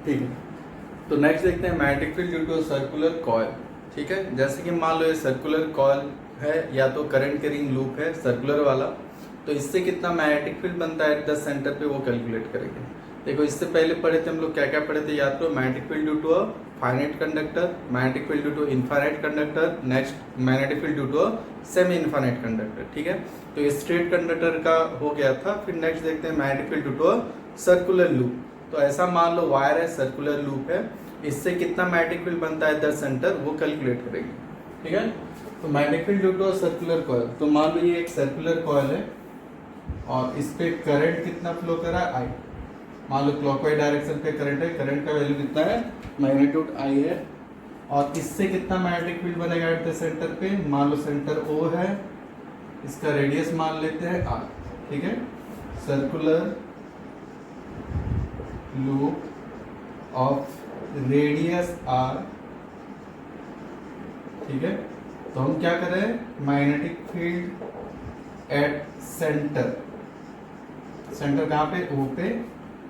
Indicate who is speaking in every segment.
Speaker 1: ठीक है, तो नेक्स्ट देखते हैं magnetic field due to circular coil. ठीक है, जैसे कि मान लो ये सर्कुलर कॉइल है या तो करंट कैरिंग लूप है सर्कुलर वाला, तो इससे कितना मैग्नेटिक फील्ड बनता है एट द सेंटर पे वो कैलकुलेट करेंगे। देखो इससे पहले पढ़े थे हम लोग क्या क्या पढ़े थे, याद करो। Magnetic field due to a finite conductor, magnetic field due to infinite conductor, next magnetic field due to a semi infinite conductor. ठीक है, तो ये स्ट्रेट कंडक्टर का हो गया था। फिर नेक्स्ट देखते हैं magnetic field due to a circular loop. तो ऐसा मान लो वायर है, सर्कुलर लूप है, इससे कितना मैग्नेटिक फील्ड बनता है इधर सेंटर वो कैलकुलेट करेंगे। ठीक है, तो magnetic field due to circular coil, तो मान लो ये एक सर्कुलर कॉइल है और इस पे करंट कितना फ्लो कर रहा है, आई। मान लो क्लॉकवाइज डायरेक्शन पे करंट है, करंट का वैल्यू कितना है, मैग्नीट्यूड आई है। और इससे कितना मैग्नेटिक फील्ड बनेगा एट द सेंटर पे, मान लो सेंटर ओ है, इसका रेडियस मान लेते हैं आर। ठीक है, circular loop of radius R. ठीक है, तो हम क्या करें, magnetic field at centre, centre कहाँ पे, ओ पे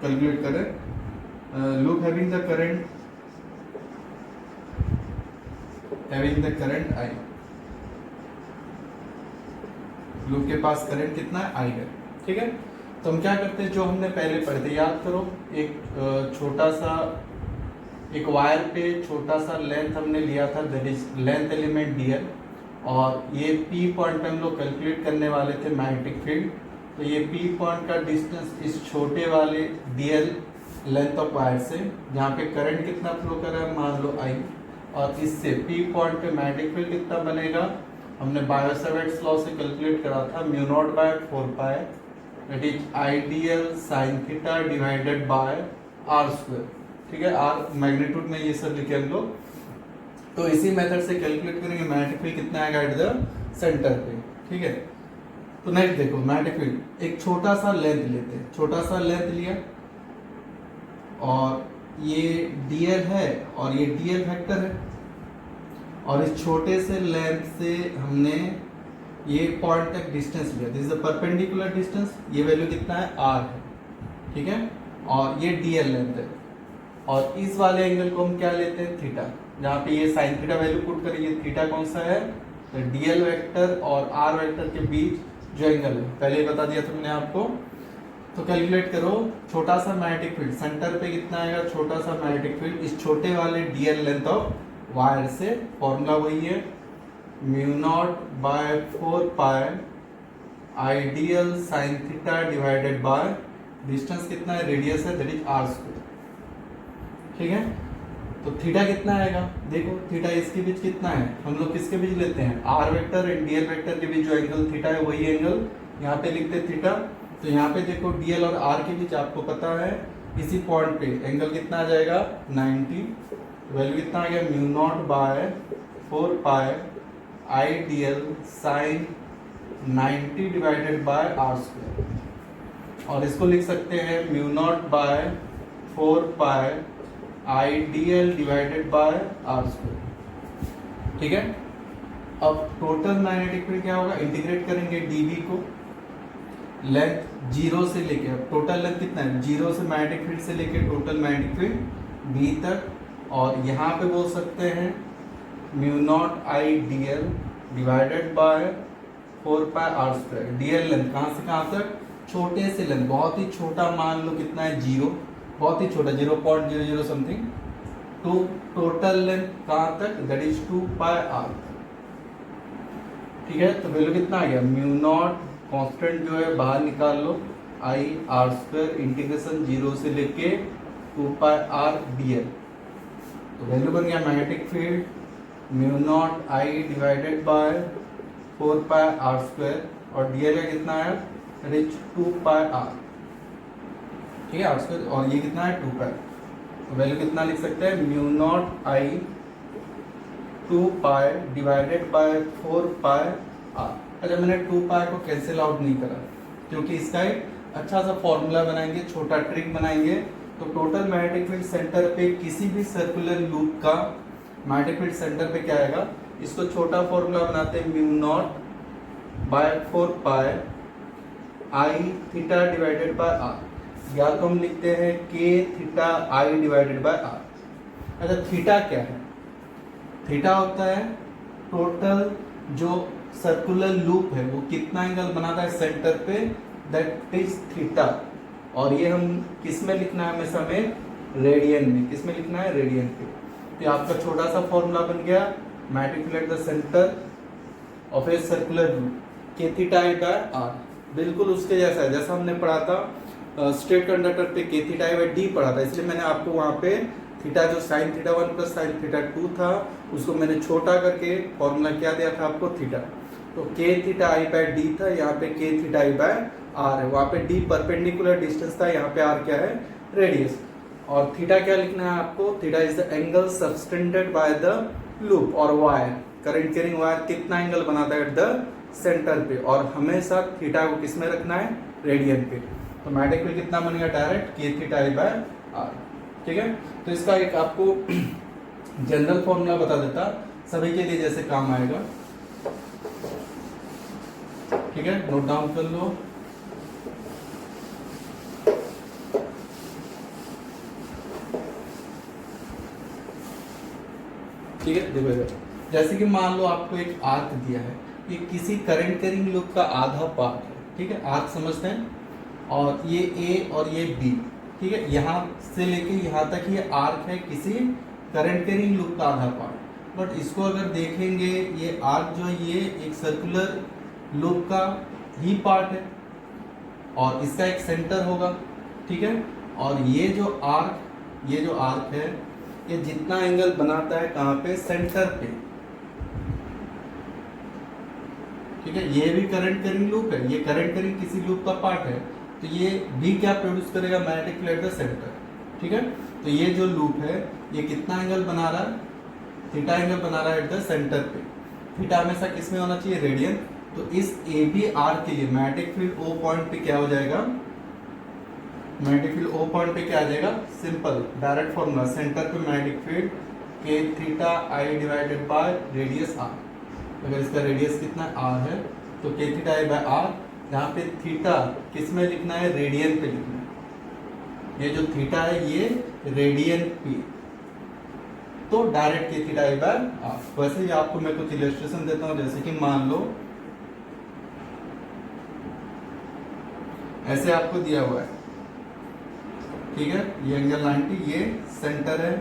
Speaker 1: कैलकुलेट करें। Loop having the current, having the current I, loop के पास करंट कितना है, आई है। ठीक है, तो हम क्या करते हैं, जो हमने पहले पढ़े थे याद करो। एक छोटा सा एक वायर पे छोटा सा लेंथ हमने लिया था, that is length element DL, और ये पी पॉइंट पे हम लोग कैलकुलेट करने वाले थे मैग्नेटिक फील्ड। तो ये पी पॉइंट का डिस्टेंस इस छोटे वाले डीएल लेंथ ऑफ वायर से, जहाँ पे करंट कितना फ्लो कर रहा है मान लो आई, और इससे पी पॉइंट पे मैग्नेटिक फील्ड कितना बनेगा, हमने बायो-सावर्ट्स लॉ से कैलकुलेट करा था, mu naught by 4 pi, that is I dl sine theta divided by R square. ठीक है, आर मैग्नीट्यूड में ये सब लिखे हम लोग। तो इसी मेथड से कैलकुलेट करेंगे मैग्नेटिक फील्ड कितना आएगा एट द सेंटर पे। ठीक है, तो नेक्स्ट देखो मैग्नेटिक फील्ड, एक छोटा सा लेंथ लेते हैं, छोटा सा लेंथ लिया और ये डीएल है और ये डीएल वेक्टर है, और इस छोटे से लेंथ से हमने ये पॉइंट तक डिस्टेंस लिया, this is the perpendicular distance, ये वैल्यू कितना है, आर है। ठीक है, और ये डीएल लेंथ है, और इस वाले एंगल को हम क्या लेते हैं, थीटा, जहाँ पे ये साइन थीटा वैल्यू पुट करेंगे। थीटा कौन सा है, तो डीएल वेक्टर और आर वेक्टर के बीच जो एंगल है, पहले ही बता दिया तुमने आपको। तो कैलकुलेट करो, छोटा सा मैग्नेटिक फील्ड सेंटर पे कितना आएगा, छोटा सा मैग्नेटिक फील्ड इस छोटे वाले डीएल लेंथ ऑफ वायर से, फॉर्मूला वही है, mu naught by 4 pi I dl sine theta divided by distance कितना है, रेडियस है, दैट इज आर स्क्वायर। ठीक है, तो थीटा कितना आएगा, देखो थीटा इसके बीच कितना है, हम लोग किसके बीच लेते हैं, R vector and dl vector के बीच जो एंगल थीटा है वही एंगल यहाँ पे लिखते हैं थीटा। तो यहाँ पे देखो डीएल और आर के बीच आपको पता है इसी पॉइंट पे एंगल कितना आ जाएगा, 90, वैल्यू कितना आ गया, mu naught by 4 pi I dl sine 90 divided by R square, और इसको लिख सकते हैं mu naught by 4 pi I dl divided by R square. ठीक है, अब टोटल मैग्नेटिक फील्ड क्या होगा, इंटीग्रेट करेंगे डीबी को, लेंथ जीरो से लेके, अब टोटल लेंथ कितना है, जीरो से मैग्नेटिक फील्ड से लेके टोटल मैग्नेटिक फील्ड बी तक, और यहाँ पे बोल सकते हैं mu naught I dl divided by 4 pi R square. Dl length कहाँ से कहाँ तक, छोटे से लेंथ, बहुत ही छोटा, मान लो कितना है, जीरो, बहुत ही छोटा 0.00 समथिंग, टू टोटल लेंथ कहाँ तक, दैट इज 2 पाई आर। ठीक है, तो वैल्यू कितना आ गया, म्यू नॉट कांस्टेंट जो है बाहर निकाल लो, आई आर स्क्वायर इंटीग्रेशन 0 से लेके 2 पाई आर डीएल। तो वैल्यू बन गया magnetic field mu naught I divided by 4 pi R square, और डीएल का कितना है, दैट इज 2 पाई आर। ठीक है, आर स्क्वायर, और ये कितना है 2 पाई, तो वैल्यू कितना लिख सकते हैं, mu naught I 2 pi divided by 4 pi R. अच्छा, मैंने 2 पाई को कैंसिल आउट नहीं करा, क्योंकि इसका एक अच्छा सा फॉर्मूला बनाएंगे, छोटा ट्रिक बनाएंगे। तो टोटल मैग्नेटिक फील्ड सेंटर पे किसी भी सर्कुलर लूप का मैग्नेटिक फील्ड सेंटर पे क्या आएगा, इसको छोटा फॉर्मूला बनाते हैं, mu naught by 4 pi I theta divided by R. या तो हम लिखते हैं K theta I divided by R. अच्छा, थीटा क्या है? थीटा होता है टोटल जो सर्कुलर लूप है वो कितना एंगल बनाता है सेंटर पे, दैट इज थीटा। और ये हम किस में लिखना है हमेशा में? रेडियन में। किस में लिखना है? रेडियन पे। तो आपका छोटा सा फॉर्मूला बन गया, matriculate the centre of a circular loop के थीटा बाय आर। बिल्कुल उसके जैसा है जैसा हमने पढ़ा था स्ट्रेट कंडक्टर पे के थीटा बाय डी पढ़ा था, इसलिए मैंने आपको वहाँ पे थीटा जो sine theta 1 plus sine theta 2 था उसको मैंने छोटा करके फॉर्मूला क्या दिया था आपको? थीटा। तो के थीटा आई बाय डी था, यहाँ पे K theta I by are है। वहाँ पे डी परपेंडिकुलर डिस्टेंस था, यहाँ पे आर क्या है? रेडियस। और थीटा क्या लिखना है आपको? Theta is the angle subtended by the loop और वायर। करंट कैरिंग वायर कितना एंगल बनाता है एट द सेंटर पे, और हमेशा थीटा को किस में रखना है? रेडियन पे। तो मैट्रिक कितना बनेगा? Direct K theta I by are. ठीक है, तो इसका एक आपको जनरल फॉर्मूला बता देता, सभी के लिए जैसे काम आएगा। ठीक है, नोट डाउन कर लो। ठीक है, देखो जैसे कि मान लो आपको एक आर्क दिया है, ये किसी करंट कैरिंग लूप का आधा पार्ट है। ठीक है, आर्क समझते हैं, और ये ए और ये बी। ठीक है, यहाँ से लेके यहाँ तक ये आर्क है किसी करंट कैरिंग लूप का आधा पार्ट। बट इसको अगर देखेंगे, ये आर्क जो है ये एक सर्कुलर लूप का ही पार्ट है और इसका एक सेंटर होगा। ठीक है, और ये जो आर्क है ये जितना एंगल बनाता है कहाँ पे? सेंटर पे। ठीक है, ये भी करंट कैरिंग लूप है, ये करंट कैरिंग किसी लूप का पार्ट है, तो ये भी क्या प्रोड्यूस करेगा? Magnetic the centre. ठीक है, तो ये जो लूप है ये कितना एंगल बना रहा है? थीटा एंगल बना रहा है एट द सेंटर पे। थीटा हमेशा किस में होना चाहिए? रेडियन। तो इस ए बी आर के लिए मैग्नेटिक फील्ड ओ पॉइंट पे क्या हो जाएगा? मैग्नेटिक फील्ड ओ पॉइंट पे क्या आ जाएगा? सिंपल डायरेक्ट फॉर्मूला, सेंटर पे magnetic field K theta I divided by radius R. अगर इसका रेडियस कितना आर है तो के थीटा आई बाय आर। यहाँ पे थीटा किस में लिखना है? रेडियन पे लिखना है। ये जो थीटा है ये रेडियन पे, तो direct K theta I by are. वैसे ही आपको मैं कुछ इलस्ट्रेशन देता हूँ, जैसे कि मान लो ऐसे आपको दिया हुआ है। ठीक है, ये एंगल 90, ये सेंटर है,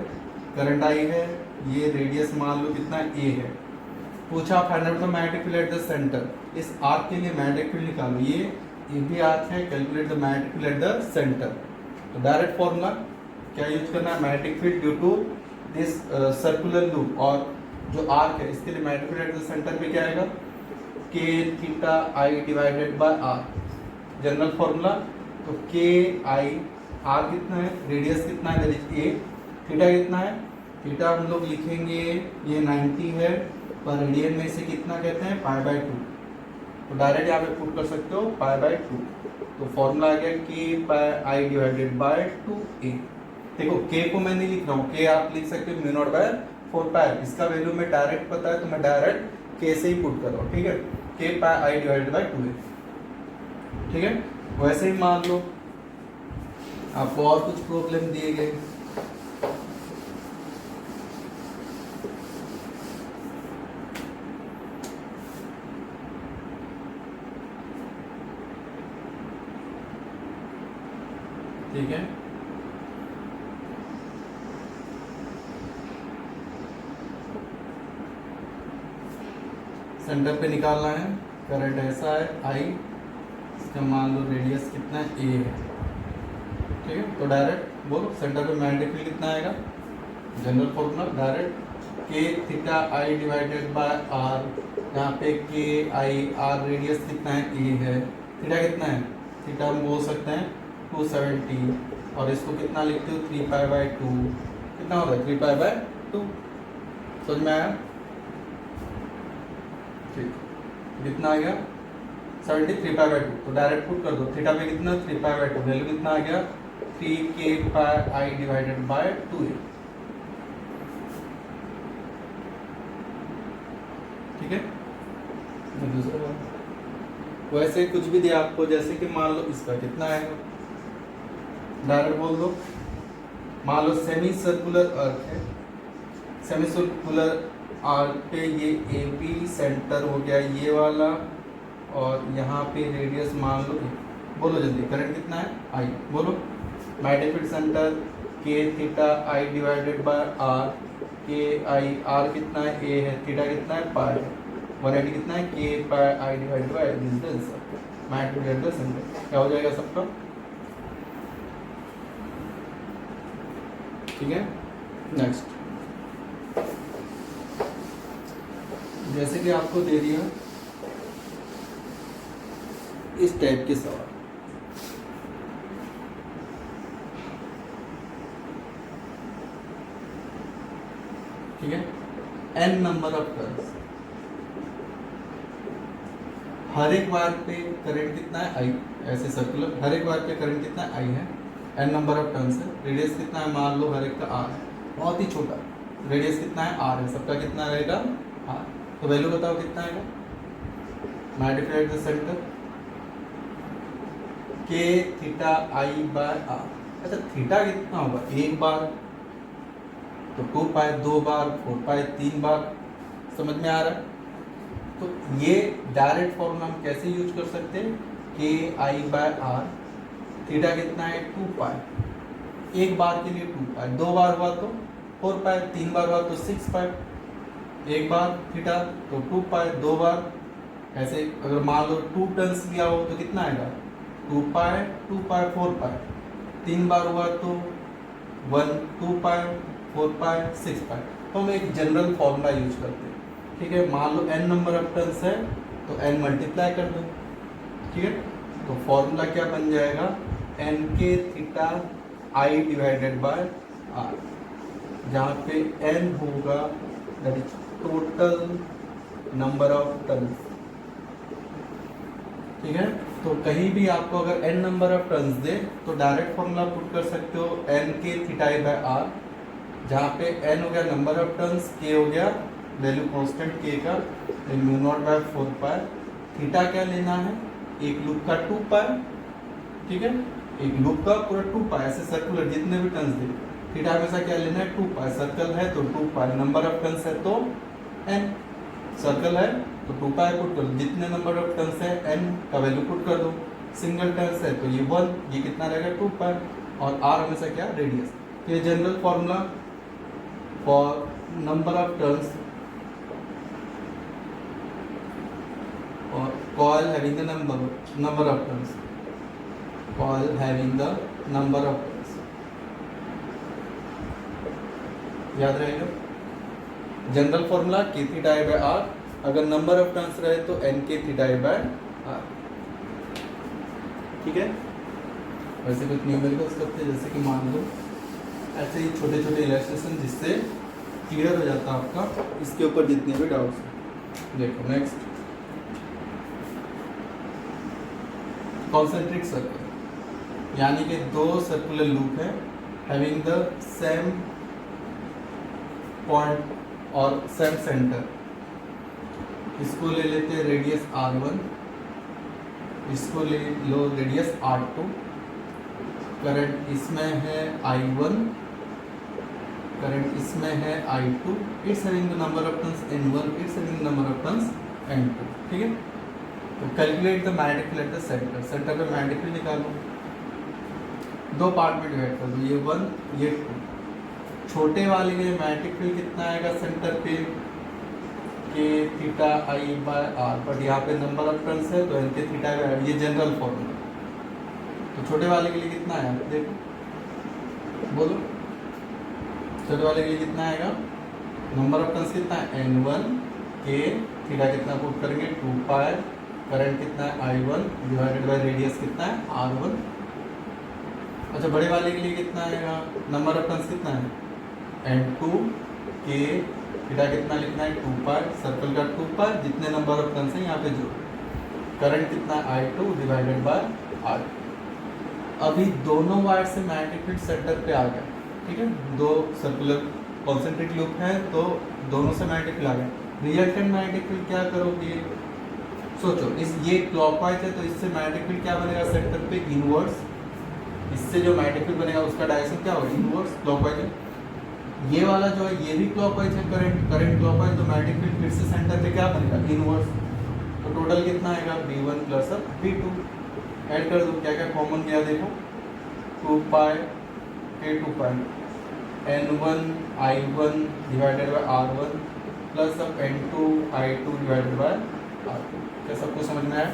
Speaker 1: करंट आई है, ये रेडियस मान लो कितना ए है। पूछा find out the magnetic field at the centre. इस आर्क के लिए मैग्नेटिक फील्ड निकालो, ये भी आर्क है, calculate the magnetic field at the centre. तो डायरेक्ट फॉर्मूला क्या यूज करना है? Magnetic field due to this circular loop, और जो आर्क है इसके लिए magnetic field at the centre पे क्या आएगा? K theta I divided by R. General formula, तो के आई, आर कितना है? रेडियस कितना है? That is a. थीटा कितना है? थीटा हम लोग लिखेंगे ये 90 है, पर रेडियन में इसे कितना कहते हैं? Pi by 2। तो डायरेक्ट यहाँ पे पुट कर सकते हो पाई बाय 2। तो फॉर्मूला आ गया के pi I divided bye 2a। देखो के को मैं नहीं लिख रहा हूँ, के आप लिख सकते हो म्यू नॉट बाय 4 पाई। इसका वैल्यू में डायरेक्ट पता है तो मैं डायरेक्ट के से ही पुट कर रहा हूँ। ठीक है, के pi I divided bye 2a। ठीक है, वैसे ही मान लो आपको और कुछ प्रॉब्लम दिए गए, ठीक है, सेंटर पे निकालना है, करंट ऐसा है आई, इसका मान लो रेडियस कितना है? ए है। ठीक है, तो डायरेक्ट बोलो सेंटर पे मैग्नेटिक फील्ड कितना आएगा? General formula direct K theta I divided by R. यहाँ पे के आई, आर रेडियस कितना है? ए है। थीटा कितना है? थीटा हम बोल सकते हैं 270, और इसको कितना लिखते हो? 3 पाई बाय 2। कितना होता है? 3 पाई बाय 2। समझ में आया? ठीक, कितना आ गया? 73 पाई बाय 2। तो डायरेक्ट पुट कर दो, थीटा पे कितना? 3 पाई बाय 2। वैल्यू कितना आ गया? 3 के pi I divided bye 2a। ठीक है, दूसरा बात वैसे कुछ भी दिया आपको, जैसे कि मान लो इसका कितना आएगा? डायरेक्ट बोल दो। मान लो सेमी सर्कुलर अर्थ है, सेमी सर्कुलर अर्थ पे ये ए बी सेंटर हो गया ये वाला, और यहाँ पे रेडियस मान लो, बोलो जल्दी, करंट कितना है आई, बोलो। Magnetic field centre K theta I divided by R, K I, are कितना है ए है, थीटा कितना है पाई है, 180 कितना है के pi I divided by distance magnetic field centre, क्या हो जाएगा सबका, ठीक है। नेक्स्ट, जैसे कि आपको दे दिया इस टाइप के सवाल, ठीक है, n नंबर ऑफ टर्न्स, हर एक बार पे करंट कितना है आई, ऐसे सर्कुलर हर एक बार पे करंट कितना है आई है, n नंबर ऑफ टर्न्स है, रेडियस कितना है मान लो हर एक का r है, बहुत ही छोटा, रेडियस कितना है r है, सबका कितना रहेगा r, तो वैल्यू बताओ कितना आएगा, magnified the centre K theta I by R. अच्छा थीटा कितना होगा, एक बार तो 2 पाई, 2 बार 4 पाई, 3 बार, समझ में आ रहा है। तो ये डायरेक्ट फॉर्मूला हम कैसे यूज कर सकते हैं, के आई बाय आर, थीटा कितना है 2 पाई, एक बार के लिए 2 पाई, 2 बार हुआ तो 4 पाई, 3 बार हुआ तो 6 पाई, एक बार थीटा तो 2 पाई, 2 बार, ऐसे अगर मान लो 2 टर्न्स लिया हो तो कितना आएगा 2 पाई 2 पाई 4 पाई, 3 बार हुआ तो 1 2 पाई 4 पाई 6 पाई। तो हम एक जनरल फॉर्मूला यूज करते हैं, ठीक है। मान लो n नंबर ऑफ टर्न्स है तो n मल्टीप्लाई कर दो, ठीक है। तो फॉर्मूला क्या बन जाएगा, n के theta i divided by r, जहाँ पे n होगा that is total number of turns, ठीक है। तो कहीं भी आपको अगर n नंबर ऑफ टर्न्स दे तो डायरेक्ट फॉर्मूला पुट कर सकते हो n के थीटा i बाय r, जहाँ पे n हो गया नंबर ऑफ टर्न्स, k हो गया वैल्यू कांस्टेंट k का, mu naught by 4 pi, theta क्या लेना है एक लूप का 2 पाई, ठीक है, एक लूप का पूरा 2 पाई, ऐसे सर्कुलर जितने भी टर्न्स दे, थीटा हमेशा क्या लेना है 2 पाई, सर्कल है तो 2 पाई, नंबर ऑफ टर्न्स है तो n, सर्कल है तो 2 पाई पुट कर दो, जितने नंबर ऑफ टर्न्स है n का वैल्यू पुट कर दो, सिंगल टर्न्स है तो ये 1, ये कितना रहेगा 2 पाई, और r हमेशा क्या रेडियस। ये general formula for number of turns और coil having the number of turns, coil having the number of turns, याद रहेगा जनरल फॉर्मूला के थीटा आई बाय आर, अगर नंबर ऑफ टर्न्स रहे तो n के थीटा आई बाय आर, ठीक है। वैसे कुछ न्यूमेरिकल्स करते हैं, जैसे कि मान लो ऐसे ही छोटे छोटे इलस्ट्रेशन जिससे क्लियर हो जाता है आपका इसके ऊपर जितने भी डाउट्स हैं। देखो नेक्स्ट, कॉन्सेंट्रिक सर्कल, यानी कि 2 सर्कुलर लूप है हैविंग द सेम पॉइंट और सेम सेंटर, इसको ले लेते हैं रेडियस r1, इसको ले लो रेडियस r2, करंट इसमें है i1, करंट इसमें है i2, it's having the number of turns n1, it's having the number of turns n2, ठीक है। तो calculate the magnetic field at the centre, centre पे मैग्नेटिक फील्ड निकालो, 2 पार्ट में डिवाइड कर दो, ये 1 ये 2, छोटे वाले के लिए मैग्नेटिक फील्ड कितना आएगा सेंटर पे K theta I by R, but यहाँ पे नंबर ऑफ टर्न्स है तो इनके थीटा बाय, ये जनरल फॉर्मूला, तो छोटे वाले के लिए कितना आया देखो, बोलो छोटे वाले के लिए कितना आएगा, नंबर ऑफ टर्न्स कितना है n1, के थीटा कितना पुट करेंगे 2 पाई, करंट कितना है i1 डिवाइडेड बाय रेडियस कितना है r1। अच्छा बड़े वाले के लिए कितना आएगा, नंबर ऑफ टर्न्स कितना है n2, के थीटा कितना लिखना है 2 पाई, सर्कल का 2 पाई, जितने नंबर ऑफ टर्न्स हैं यहाँ पे जोड़ो, करंट कितना है i2 डिवाइडेड बाय r। अभी दोनों वायर से मैग्नेटिक फील्ड सेंटर पे आ गया, ठीक है, 2 सर्कुलर कॉन्सेंट्रिक लूप है तो दोनों से मैग्नेटिक फील्ड आ गया। रिजल्टेंट मैग्नेटिक फील्ड क्या करोगे, सोचो इस ये क्लॉकवाइज है तो इससे मैग्नेटिक फील्ड क्या बनेगा सेंटर पे इनवर्ड्स, इससे जो मैग्नेटिक फील्ड बनेगा उसका डायरेक्शन क्या होगा, इनवर्स क्लॉकवाइज है। ये वाला जो है ये भी क्लॉकवाइज है, करंट क्लॉकवाइज, तो मैग्नेटिक फील्ड फिर से सेंटर पे क्या बनेगा, इनवर्स। तो टोटल कितना आएगा, V1 प्लस V2। ऐड कर दो, क्या क्या कॉमन गया देखो, 2 पाई K2 pi N1 I1 divided by R1 plus अब N2 I2 divided by R2। क्या सबको समझ में आया?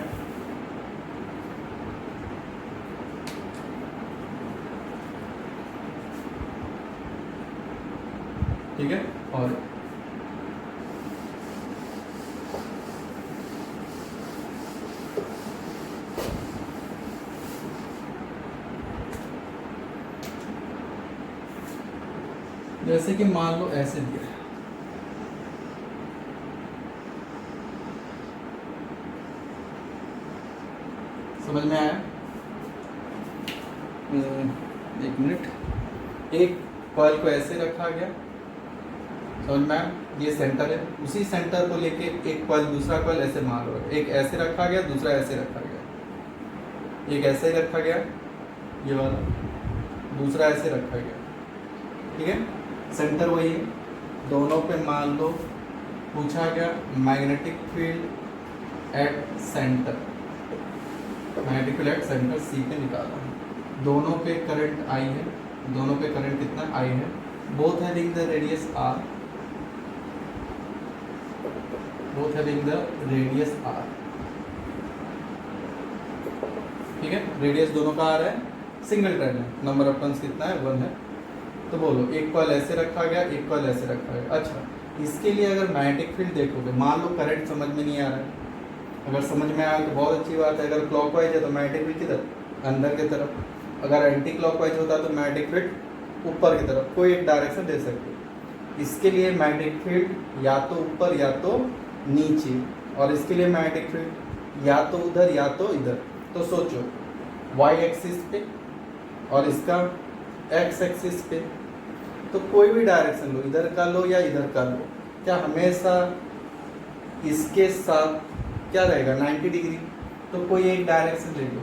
Speaker 1: ठीक है। और जैसे कि मान लो ऐसे दिया है, समझ में आया? एक मिनट, एक कॉइल को ऐसे रखा गया, समझ में आया? ये सेंटर है, उसी सेंटर को लेके एक कॉइल, दूसरा कॉइल ऐसे मान लो, एक ऐसे रखा गया, दूसरा ऐसे रखा गया, एक ऐसे ही रखा गया ये वाला, दूसरा ऐसे रखा गया, ठीक है। सेंटर वही है, दोनों पे मान लो पूछा गया magnetic field at centre, magnetic field at centre C पे निकाला, दोनों पे करंट आई है, दोनों पे करंट कितना आई है, both having the radius r, both having the radius r, ठीक है। रेडियस दोनों का r है, सिंगल ट्रेन है, नंबर ऑफ टर्न्स कितना है, 1 है। तो बोलो एक कॉइल ऐसे रखा गया, एक कॉइल ऐसे रखा गया। अच्छा, इसके लिए अगर मैग्नेटिक फील्ड देखोगे, मान लो करंट समझ में नहीं आ रहा है, अगर समझ में आया तो बहुत अच्छी बात है। अगर क्लॉकवाइज है तो मैग्नेटिक फील्ड किधर, अंदर की तरफ, अगर एंटी क्लॉकवाइज होता तो मैग्नेटिक फील्ड ऊपर की तरफ, कोई एक डायरेक्शन दे सकते हो। इसके लिए मैग्नेटिक फील्ड या तो ऊपर या तो नीचे, और इसके लिए मैग्नेटिक फील्ड या तो उधर या तो इधर। तो सोचो y एक्सिस पे और इसका x एक्सिस पे, तो कोई भी डायरेक्शन लो, इधर का लो या इधर का लो, क्या हमेशा इसके साथ क्या रहेगा, 90 डिग्री। तो कोई एक डायरेक्शन ले लो,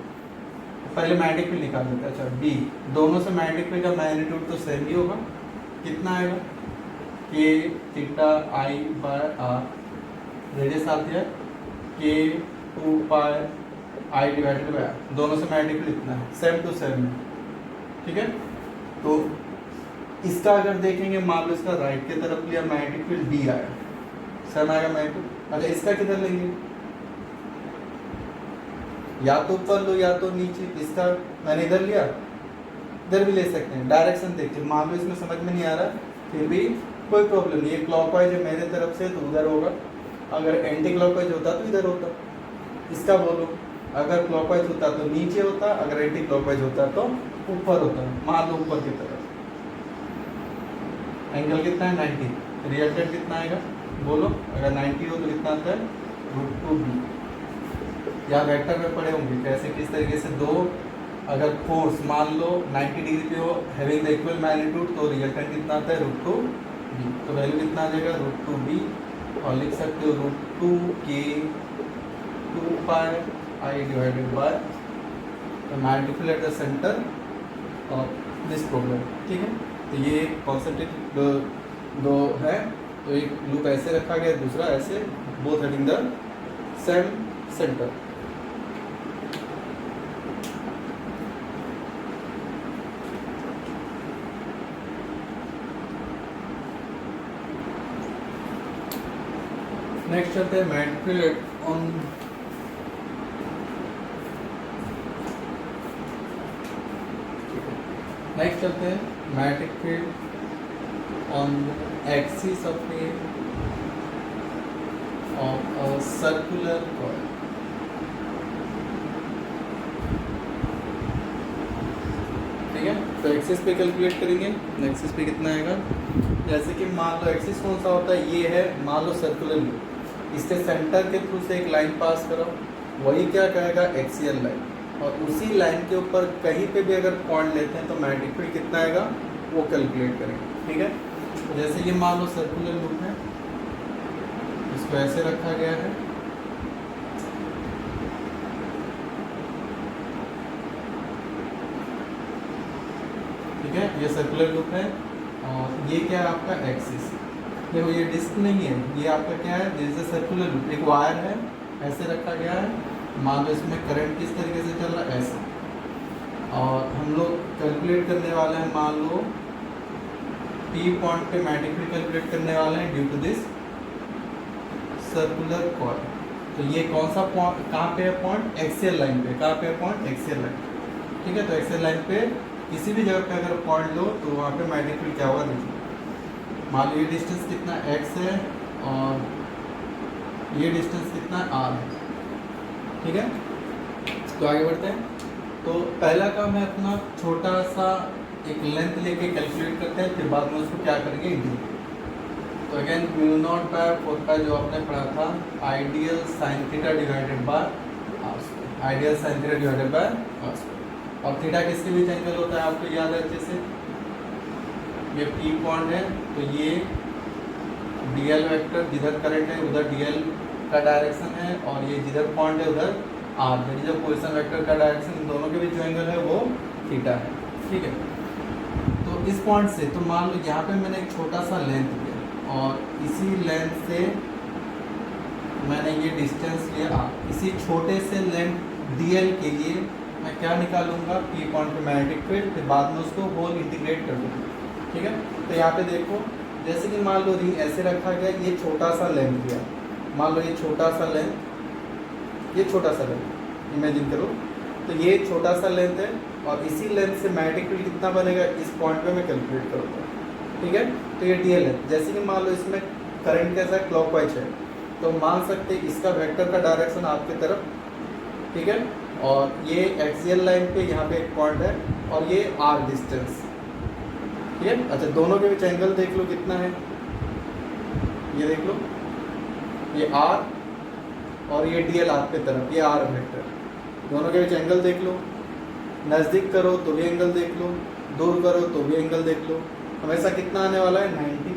Speaker 1: पहले मैग्नेटिक फील्ड निकाल लेते हैं। अच्छा, B, दोनों से मैग्नेटिक फील्ड का मैग्नीट्यूड तो सेम ही होगा, कितना आएगा, K theta I by R, radius आती है K2 pi I divided by R, दोनों से मैग्नेटिक फील्ड इतना है, सेम टू सेम है, ठीक है। तो इसका अगर देखेंगे, मान लो इसका राइट की तरफ लिया, मैग्नेटिक फील्ड B आया, सेम आएगा मैग्नेटिक। अच्छा, इसका किधर लेंगे, या तो ऊपर लो या तो नीचे, इसका मैंने इधर लिया, इधर भी ले सकते हैं, डायरेक्शन देखिए। मान लो इसमें समझ में नहीं आ रहा, फिर भी कोई प्रॉब्लम नहीं, ये क्लॉकवाइज है मेरे तरफ से तो उधर होगा, अगर एंटी क्लॉकवाइज होता तो इधर होता। इसका बोलो, अगर क्लॉकवाइज होता तो नीचे होता, अगर एंटी क्लॉकवाइज होता तो ऊपर होता। मान लो ऊपर की तरफ, एंगल कितना है 90, रिजल्टेंट कितना आएगा बोलो, अगर 90 हो तो कितना आता है, √2b। या वेक्टर में पढ़े होंगे कैसे, किस तरीके से दो, अगर फोर्स मान लो 90 डिग्री पे हो, हैविंग द इक्वल मैग्नीट्यूड, तो रिजल्टेंट कितना आता है, √2b। तो वैल्यू कितना आ जाएगा, √2b, और लिख सकते हो √2k 2 pi I divided by the magnetic field at the centre of this problem, ठीक है। तो ये कॉन्सेंट्रिक दो है, तो एक लूप ऐसे रखा गया, दूसरा ऐसे, both having the same centre. Next चलते हैं मैग्नेटिक फील्ड ऑन नेक्स्ट चलते हैं magnetic field on axis of a circular coil। ठीक है, तो एक्सिस पे कैलकुलेट करेंगे, एक्सिस पे कितना आएगा, जैसे कि मान लो एक्सिस कौन सा होता है, ये है मान लो सर्कुलर लूप, इससे सेंटर के थ्रू से एक लाइन पास करो, वही क्या कहेगा, एक्सियल लाइन, और उसी लाइन के ऊपर कहीं पे भी अगर पॉइंट लेते हैं तो मैग्नेटिक फील्ड कितना आएगा वो कैलकुलेट करेंगे, ठीक है। तो जैसे ये मान लो सर्कुलर लूप है, इसको ऐसे रखा गया है, ठीक है, ये सर्कुलर लूप है। और ये क्या है आपका एक्सिस। देखो ये डिस्क नहीं है, ये आपका क्या है, दिस इज सर्कुलर लूप। एक वायर है, ऐसे रखा गया है, मान लो इसमें करंट किस तरीके से चल रहा है, ऐसे। और हम लोग कैलकुलेट करने वाले हैं, मान लो P पॉइंट पे मैग्नेटिक फील्ड कैलकुलेट करने वाले हैं due to this circular coil. तो ये कौन सा पॉइंट, कहाँ पे है पॉइंट, एक्सियल लाइन पे। कहाँ पे है पॉइंट, एक्सियल लाइन। ठीक है, तो एक्सियल लाइन पे किसी भी जगह पे अगर पॉइंट लो तो वहाँ पे मैग्नेटिक फील्ड क्या होगा देखिए। मान लो ये डिस्टेंस कितना x है और ये डिस्टेंस कितना r है। ठीक है, तो आगे बढ़ते हैं। तो पहला काम है अपना छोटा सा एक लेंथ लेके कैलकुलेट करते हैं, फिर बाद में उसको क्या करेंगे, इंटीग्रेट। तो again mu naught by 4 pi जो आपने पढ़ा था, I dl sine theta divided by R square. I dl sine theta divided by R square. और थीटा किसके बीच एंगल होता है आपको याद है अच्छे से, ये P पॉइंट है, तो ये dl वेक्टर, जिधर करंट है उधर dl का डायरेक्शन है, और ये जिधर पॉइंट है उधर r है, जो पोजीशन वेक्टर का डायरेक्शन, इन दोनों के बीच जो एंगल है वो थीटा है। ठीक है, तो इस पॉइंट से, तो मान लो यहाँ पे मैंने एक छोटा सा लेंथ लिया और इसी लेंथ से मैंने ये डिस्टेंस लिया r। इसी छोटे से लेंथ dl के लिए मैं क्या निकालूंगा, P पॉइंट पे मैग्नेटिक फील्ड, फिर बाद में उसको होल इंटीग्रेट कर दूँगा। ठीक है, तो यहाँ पे देखो, जैसे कि मान लो रिंग ऐसे रखा गया, ये छोटा सा लेंथ दिया, मान लो ये छोटा सा लेंथ, ये छोटा सा लेंथ इमेजिन करो, तो ये छोटा सा लेंथ है और इसी लेंथ से मैग्नेटिक फील्ड कितना बनेगा, इस पॉइंट पे मैं कैलकुलेट करूँगा। ठीक है, तो ये डीएल है। जैसे कि मान लो इसमें करंट कैसा है, क्लॉकवाइज है, तो मान सकते हैं इसका वेक्टर का डायरेक्शन आपकी तरफ। ठीक है, और ये एक्सियल लाइन पे यहाँ पे एक पॉइंट है और ये आर डिस्टेंस। ठीक है, अच्छा दोनों के बीच एंगल देख लो कितना है, ये देख लो, ये आर और ये डीएल आपके तरफ, ये आर वेक्टर, दोनों के बीच एंगल देख लो। नज़दीक करो तो भी एंगल देख लो, दूर करो तो भी एंगल देख लो, हमेशा कितना आने वाला है, 90।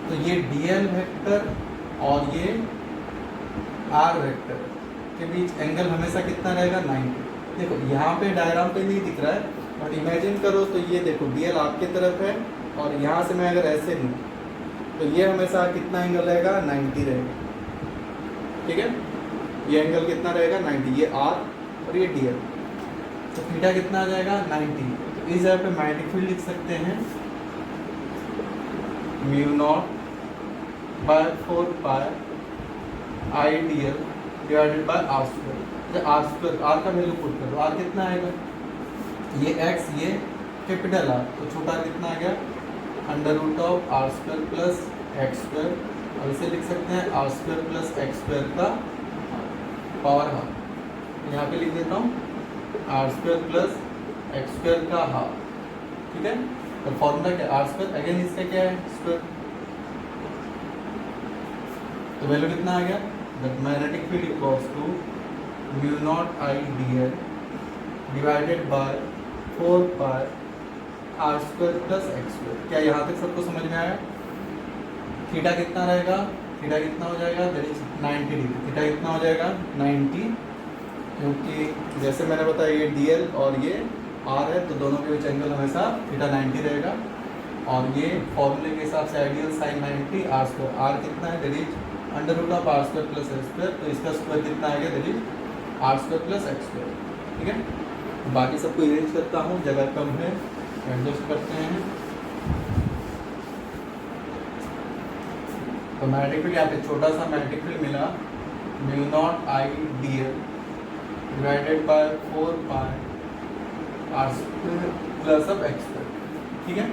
Speaker 1: तो ये डीएल वेक्टर और ये आर वेक्टर के बीच एंगल हमेशा कितना रहेगा, 90। देखो यहाँ पे डायग्राम पे नहीं दिख रहा है, और इमेजिन करो तो ये देखो डीएल आपके तरफ है और यहाँ से मैं अगर ऐसे लूँ तो ये हमेशा कितना एंगल रहेगा, 90 रहेगा। ठीक है, ये एंगल कितना रहेगा, 90, ये आर और ये डीएल, तो थीटा कितना आ जाएगा, 90। तो इस जगह पे मैग्नेटिक फील्ड लिख सकते हैं mu naught by 4 pi I dl divided by R square. R square, R का वैल्यू पुट करो, आर कितना आएगा, ये x, ये कैपिटल आर, तो छोटा कितना आ गया, under root of R square plus X square, और इसे लिख सकते हैं R square plus X square का पावर हाफ। यहाँ पे लिख देता हूँ R square plus X square का हाफ। ठीक है, तो फॉर्मूला क्या, आर स्क्वायर, अगेन इसका क्या है, स्क्वायर, तो वैल्यू कितना आ गया, that magnetic field equals to mu naught I dl divided by 4 pi R square plus X square. क्या यहाँ तक सबको समझ में आया। थीटा कितना रहेगा, थीटा कितना हो जाएगा, दैट इज 90 डिग्री। थीटा कितना हो जाएगा, 90, क्योंकि जैसे मैंने बताया ये डीएल और ये आर है, तो दोनों के बीच एंगल हमेशा थीटा 90 रहेगा। और ये फॉर्मूले के हिसाब से I dl sine 90 R square, R कितना है, that is under root of R square plus X square, तो इसका स्क्वायर कितना आएगा, that is R square plus X square. ठीक है, बाकी सबको इरेंज करता हूँ, जगह कम है, एडजस्ट करते हैं। तो मैग्नेटिक फील्ड यहाँ पे छोटा सा मैग्नेटिक फील्ड मिला, mu naught I dl divided by 4 pi R square plus of X square. ठीक है,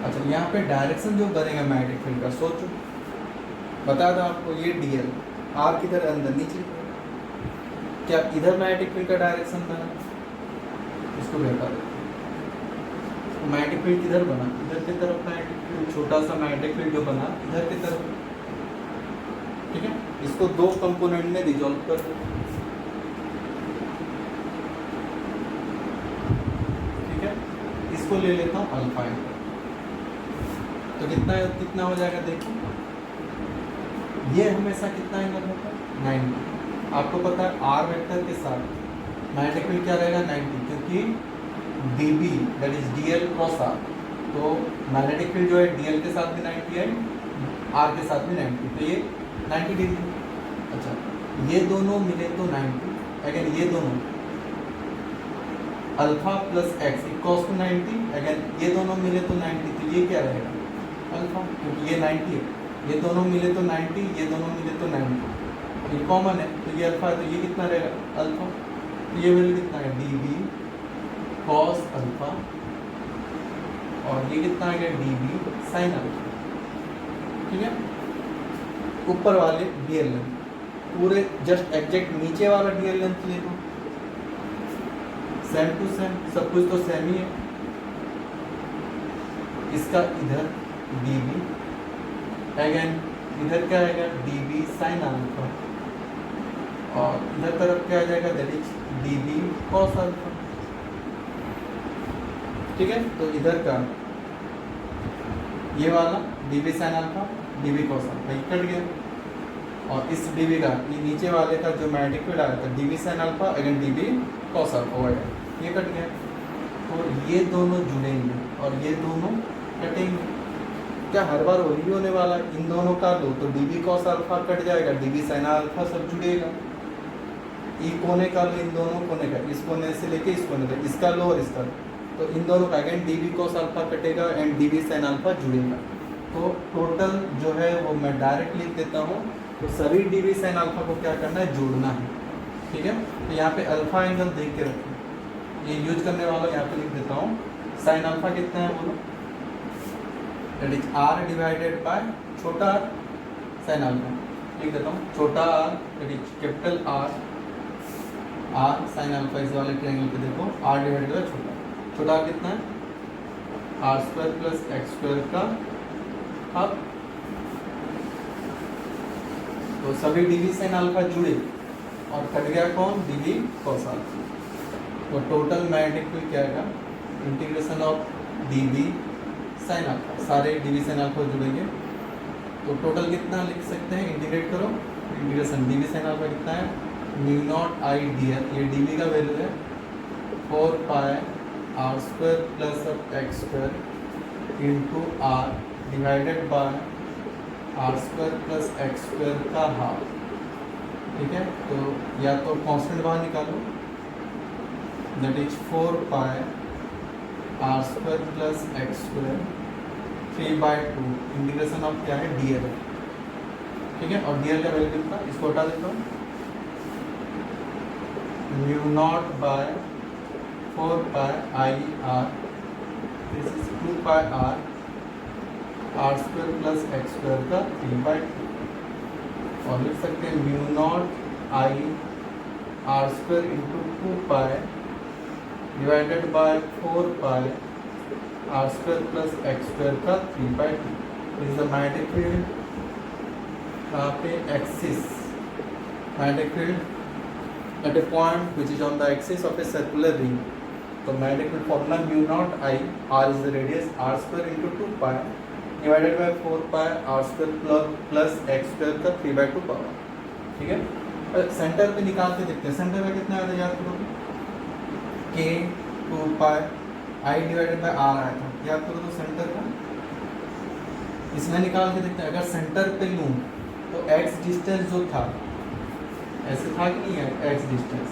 Speaker 1: अच्छा यहाँ पे डायरेक्शन जो बनेगा मैग्नेटिक फील्ड का, सोचो, बताया था आपको, ये डीएल, आर किधर, अंदर नीचे, क्या इधर मैग्नेटिक फील्ड का डायरेक्शन बना, इसको भी हटा देते हैं। मैग्नेटिक फील्ड किधर बना, इधर की तरफ मैग्नेटिक फील्ड, छोटा सा मैग्नेटिक फील्ड जो बना इधर की तरफ। ठीक है, इसको दो कंपोनेंट में रिजॉल्व कर दो। ठीक है, इसको ले लेता हूँ अल्फा, तो कितना हो जाएगा, देखो ये हमेशा कितना एंगल होता है, 90। आपको पता है आर वेक्टर के साथ मैग्नेटिक फील्ड क्या रहेगा, 90, क्योंकि dB that is dl cross r, तो मैग्नेटिक फील्ड जो है dl के साथ भी 90 है, r के साथ भी 90, तो ये 90 डिग्री। अच्छा, ये दोनों मिले तो 90, अगेन ये दोनों alpha plus X equals to 90, again ये दोनों मिले तो 90, तो ये क्या रहेगा अल्फा, क्योंकि ये 90 है, ये दोनों मिले तो 90, ये दोनों मिले तो 90, ये कॉमन है तो ये अल्फा है, तो ये कितना रहेगा अल्फा, तो ये वैल्यू कितना है dB cos अल्फा, और ये कितना आ गया dB sin अल्फा। ठीक है, ऊपर वाले डीएल लेंथ, पूरे जस्ट एग्जैक्ट नीचे वाला डीएल लेंथ ले लो, सेम टू सेम, सब कुछ तो सेम ही है। इसका इधर dB, अगेन इधर क्या आएगा dB sin अल्फा, और इधर तरफ क्या आ जाएगा that is dB cos alpha. ठीक है, तो इधर का ये वाला dB sin alpha, dB cos alpha, ये कट गया, और इस dB का ये नीचे वाले का जो मैग्नेटिक फील्ड आया था dB sin alpha, again dB cos alpha हो गया, ये कट गया, तो ये दोनों जुड़ेंगे और ये दोनों कटेंगे। क्या हर बार वही होने वाला, इन दोनों का लो तो dB cos अल्फा कट जाएगा, dB sin अल्फा सब जुड़ेगा। ई कोने का लो, इन दोनों कोने का, इस कोने से लेके इस कोने तक, इसका लो और इसका लो, तो इन दोनों का अगेन dB cos अल्फा कटेगा एंड dB sin अल्फा जुड़ेगा। तो टोटल जो है वो मैं डायरेक्ट लिख देता हूँ, तो सभी dB sin अल्फा को क्या करना है, जोड़ना है। ठीक है, तो यहाँ पे अल्फा एंगल देख के रखें, ये यूज करने वाला यहाँ पे लिख देता हूँ, sin अल्फा कितना है बोलो, that is r divided by छोटा r sin अल्फा, लिख देता हूँ छोटा r that is capital R, r sin alpha इस वाले ट्रायंगल पे देखो r डिवाइडेड बाय छोटा r कितना है r square plus x square का हाफ, तो सभी dB sin अल्फा जुड़े और कट गया कौन, dB cos अल्फा, तो टोटल मैग्नेटिक फील्ड क्या आएगा, integration of dB sin alpha, सारे dB sin अल्फा जुड़ेंगे, तो टोटल कितना लिख सकते हैं, इंटीग्रेट करो, इंटीग्रेशन dB sin अल्फा कितना है, म्यू नॉट आई dl, ये dB का वैल्यू है 4 pi r square plus x square into r divided by r square plus x square का हाफ। ठीक है, तो या तो कांस्टेंट बाहर निकालो, that is 4 pi r square plus x square 3/2, integration of क्या है dl। ठीक है, और dl का वैल्यू कितना, इसको हटा देता हूँ, mu naught by 4 pi I r, this is 2 pi r r square plus x square का 3/2, और लिख सकते हैं mu naught I r square into 2 pi divided by 4 pi r square plus x square का 3/2, इज द मैग्नेटिक फील्ड, यहाँ पे axis magnetic field at a point which is on the axis of a circular ring, तो magnetic field formula mu naught I, r is the radius, r square into 2 pi divided by 4 pi r square plus x square का 3/2 power. ठीक है, centre पे निकाल के देखते हैं, centre का कितना आया था याद करोगे, k 2 pi i divided by r आया था, याद करो तो सेंटर का, इसमें निकाल के देखते हैं, अगर सेंटर पे लूँ तो x डिस्टेंस जो था ऐसे था कि नहीं है, x डिस्टेंस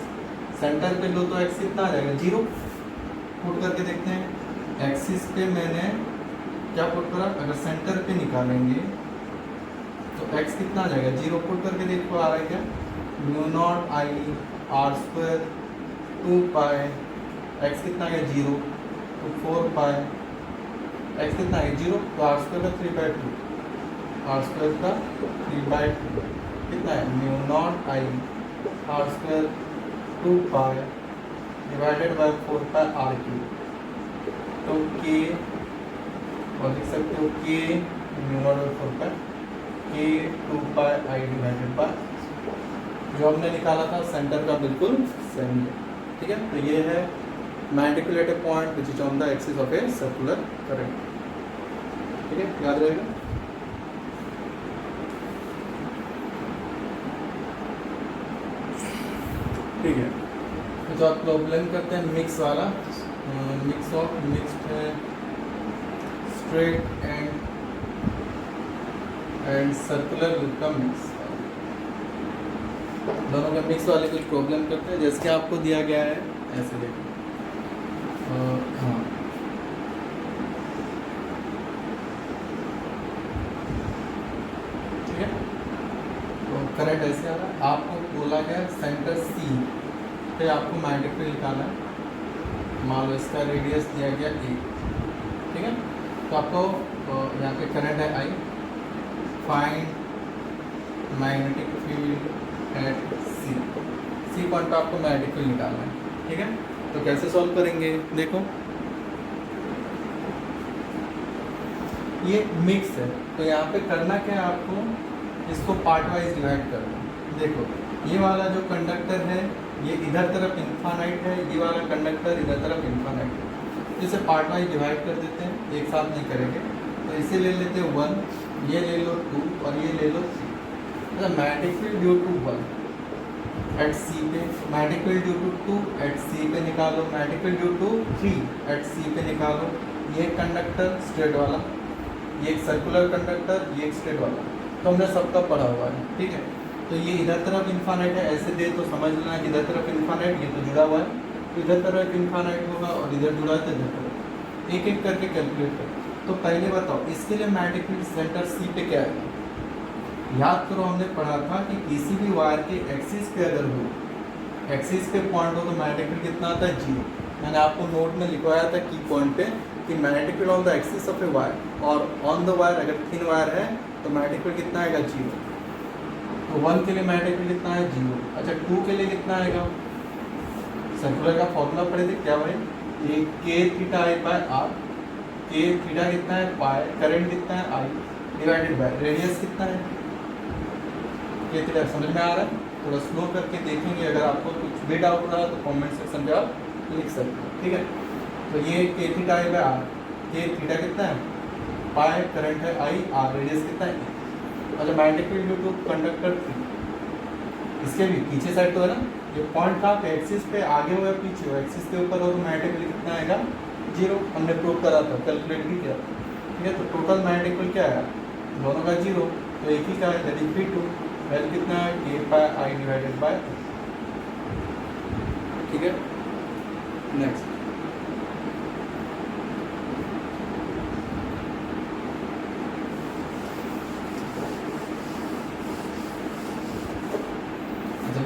Speaker 1: सेंटर पे लो तो x कितना आ जाएगा 0, पुट करके देखते हैं, एक्सिस पे मैंने क्या पुट करा, अगर सेंटर पे निकालेंगे तो x कितना आ जाएगा 0, पुट करके देखो आ रहा है क्या, mu naught I r square 2 pi, x कितना आ गया 0, तो 4 पाई, x कितना है 0, तो r स्क्वायर का 3/2, r स्क्वायर का 3/2 कितना है, mu naught I r square 2 pi divided by 4 pi r cube, तो k और लिख सकते हो k mu naught by 4 pi, k 2 pi i divided by, जो हमने निकाला था सेंटर का बिल्कुल सेम है। ठीक है, तो ये है magnetic field at a point which is on the axis of a circular current. ठीक है, याद रहेगा। ठीक है, तो आप प्रॉब्लम करते हैं मिक्स वाला, मिक्स ऑफ मिक्स्ड है, स्ट्रेट एंड सर्कुलर लूप का मिक्स, दोनों का मिक्स वाले कुछ प्रॉब्लम करते हैं, जैसे कि आपको दिया गया है ऐसे देखो। हाँ, ठीक है, तो करेक्ट ऐसे आ रहा है। आपको बोला गया सेंटर सी पे आपको मैग्नेटिक फील्ड निकालना है, मान लो इसका रेडियस दिया गया ए, ठीक है, तो आपको यहाँ पे करंट है I, find magnetic field at C point पे आपको मैग्नेटिक फील्ड निकालना है, ठीक है। तो कैसे सॉल्व करेंगे, देखो ये मिक्स है, तो यहाँ पे करना क्या है आपको, इसको पार्ट वाइज डिवाइड करना। देखो ये वाला जो कंडक्टर है ये इधर तरफ इन्फानाइट है, ये वाला कंडक्टर इधर तरफ इन्फानाइट है, इसे पार्ट वाइज डिवाइड कर देते हैं, एक साथ नहीं करेंगे। तो इसे ले लेते हैं 1, ये ले लो 2 और ये ले लो 3। मतलब magnetic field due to 1 at C पे, magnetic field due to 2 at C पे निकालो, magnetic field due to 3 at C पे निकालो। ये कंडक्टर स्ट्रेट वाला, ये एक सर्कुलर कंडक्टर, ये एक स्ट्रेट वाला, तो हमने सबका पढ़ा हुआ है, ठीक है। तो ये इधर तरफ इन्फानाइट है, ऐसे दे तो समझ लेना कि इधर तरफ इन्फानाइट, ये तो जुड़ा हुआ है, तो इधर तरफ इन्फानाइट होगा और इधर जुड़ा है तो इधर तरफ, एक एक करके कैलकुलेट करो। तो पहले बताओ इसके लिए मैग्नेटिक फील्ड सेंटर सी पे क्या है, याद करो हमने पढ़ा था कि किसी भी वायर के एक्सिस पे अगर हो, एक्सिस पे पॉइंट हो तो मैग्नेटिक फील्ड कितना आता है, 0। मैंने आपको नोट में लिखवाया था की पॉइंट पे कि magnetic field on the axis of a wire, और ऑन द वायर अगर थिन वायर है तो मैग्नेटिक फील्ड कितना आएगा, 0। तो 1 के लिए मैग्नेटिक फील्ड कितना है, 0। अच्छा 2 के लिए कितना आएगा, सर्कुलर का फॉर्मूला पढ़े थे क्या भाई, ये के थीटा आई बाय आर, के थीटा कितना है पाई, करंट कितना है आई, डिवाइडेड बाय रेडियस कितना है, के थीटा। समझ में आ रहा है, थोड़ा स्लो करके देखेंगे, अगर आपको कुछ भी डाउट रहा तो कमेंट सेक्शन पे आप लिख सकते हो, ठीक है। तो ये के थीटा आई बाय आर, के थीटा कितना है पाई, करंट है आई, आर रेडियस कितना है। अच्छा magnetic field due to conductor 3, इसके भी पीछे साइड तो है ना, ये पॉइंट कहाँ पे, एक्सिस पे आगे हो या पीछे हो, एक्सिस के ऊपर हो तो मैग्नेटिक फील्ड कितना आएगा, 0। हमने प्रूव करा था, कैलकुलेट भी किया, ठीक है। तो टोटल मैग्नेटिक फील्ड क्या है, दोनों का 0, तो एक ही का है, दैट इज V2, वैल्यू कितना है k pi I divided bye, ठीक है। नेक्स्ट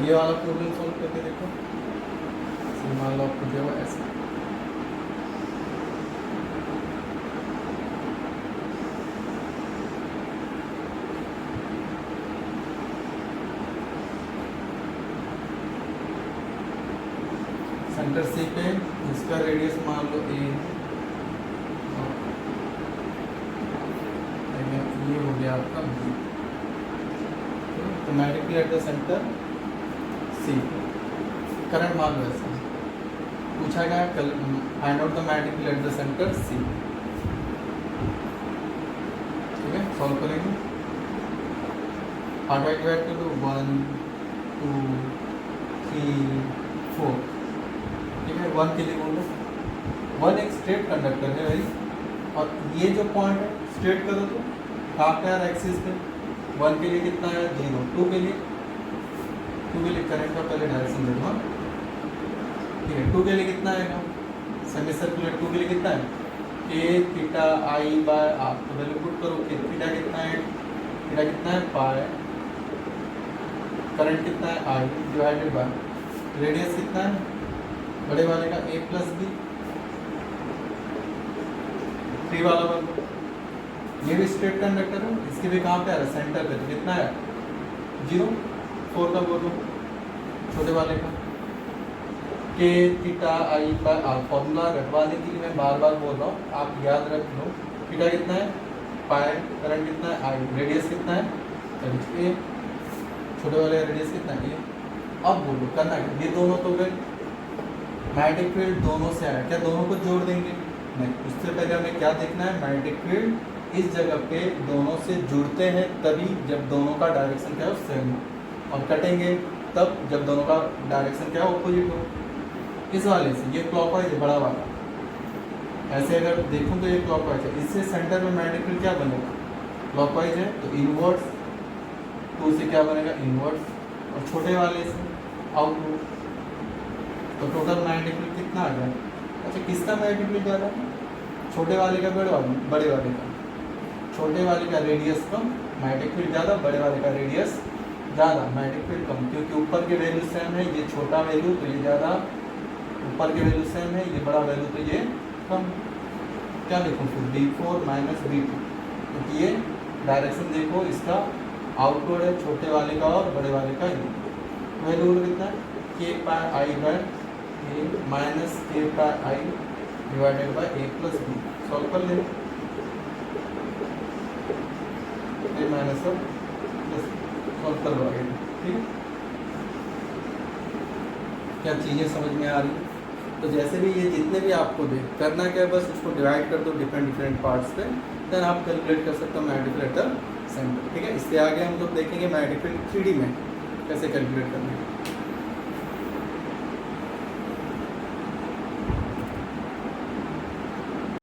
Speaker 1: ये वाला प्रॉब्लम सॉल्व करके देखो, मान लो आपको दिया हुआ ऐसा, सेंटर सी पे इसका रेडियस मान लो ए, ये हो गया आपका बी, तो magnetic field at the centre C, current मान लो ऐसा पूछा गया, find out the magnetic field at the centre C, ठीक है। सॉल्व करेंगे, पार्ट वाइज डिवाइड कर दो, 1 2 3 4, ठीक है। 1 के लिए बोलो, 1 एक स्ट्रेट कंडक्टर है भाई, और ये जो पॉइंट है स्ट्रेट करो तो कहाँ पे आ रहा है, एक्सिस पे। 1 के लिए कितना है, 0। 2 के लिए करंट का पहले डायरेक्शन दे दो, ठीक है। 2 के लिए कितना आएगा, सेमी सर्कुलर, 2 के लिए कितना है, के थीटा आई बाय आर, तो वैल्यू पुट करो, के थीटा कितना है, थीटा कितना है पाई, करंट कितना है आई डिवाइडेड बाय रेडियस कितना है, बड़े वाले का a प्लस बी, 3 वाला वाला, ये भी स्ट्रेट कंडक्टर है, इसके भी कहाँ पे आ रहा है, सेंटर पे, तो कितना है 0। 4 का बोलो, छोटे वाले का, के theta I by R, formula रखवाने के लिए मैं बार बार बोल रहा हूँ, आप याद रख लो। थीटा कितना है पाई, करंट कितना है आई, रेडियस कितना है ए, छोटे वाले रेडियस कितना है ए। अब बोलो करना है, ये दोनों तो गए, मैग्नेटिक फील्ड दोनों से आया, क्या दोनों को जोड़ देंगे, नहीं, उससे पहले हमें क्या देखना है, मैग्नेटिक फील्ड इस जगह पे दोनों से जुड़ते हैं तभी जब दोनों का डायरेक्शन क्या हो, सेम, और कटेंगे तब जब दोनों का डायरेक्शन क्या हो, अपोजिट हो। इस वाले से ये क्लॉकवाइज बड़ा वाला, ऐसे अगर देखूँ तो ये क्लॉकवाइज है, इससे सेंटर में मैग्नेटिक फील्ड क्या बनेगा, क्लॉकवाइज है तो इनवर्ड्स, टू से क्या बनेगा इनवर्ड्स, और छोटे वाले से आउटवर्ड। तो टोटल मैग्नेटिक फील्ड कितना आ गया। अच्छा किसका मैग्नेटिक फील्ड ज़्यादा है, छोटे वाले का बड़े वाले का। छोटे वाले का रेडियस कम, मैग्नेटिक फील्ड ज़्यादा, बड़े वाले का रेडियस ज़्यादा, मैग्नेटिक फील्ड कम, क्योंकि ऊपर के वैल्यू सेम है, ये छोटा वैल्यू तो ये ज़्यादा, ऊपर के वैल्यू सेम है, ये बड़ा वैल्यू तो ये कम। क्या लिखूँ फिर D4 माइनस D2, क्योंकि ये डायरेक्शन देखो इसका आउटवर्ड है, छोटे वाले का और बड़े वाले का ये वैल्यू कितना है K pi I by A minus K pi I divided by A plus B। Solve कर ले, A माइनस और प्लस सॉल्व कर लो, ठीक है। क्या चीज़ें समझ में आ रही है। तो जैसे भी ये जितने भी आपको दे करना क्या है, बस उसको डिवाइड कर दो डिफरेंट पार्ट्स पे, देन आप कैलकुलेट कर सकते हो magnetic field at the centre, ठीक है। इससे आगे हम लोग देखेंगे मैग्नेटिक फील्ड 3D में कैसे कैलकुलेट करना है।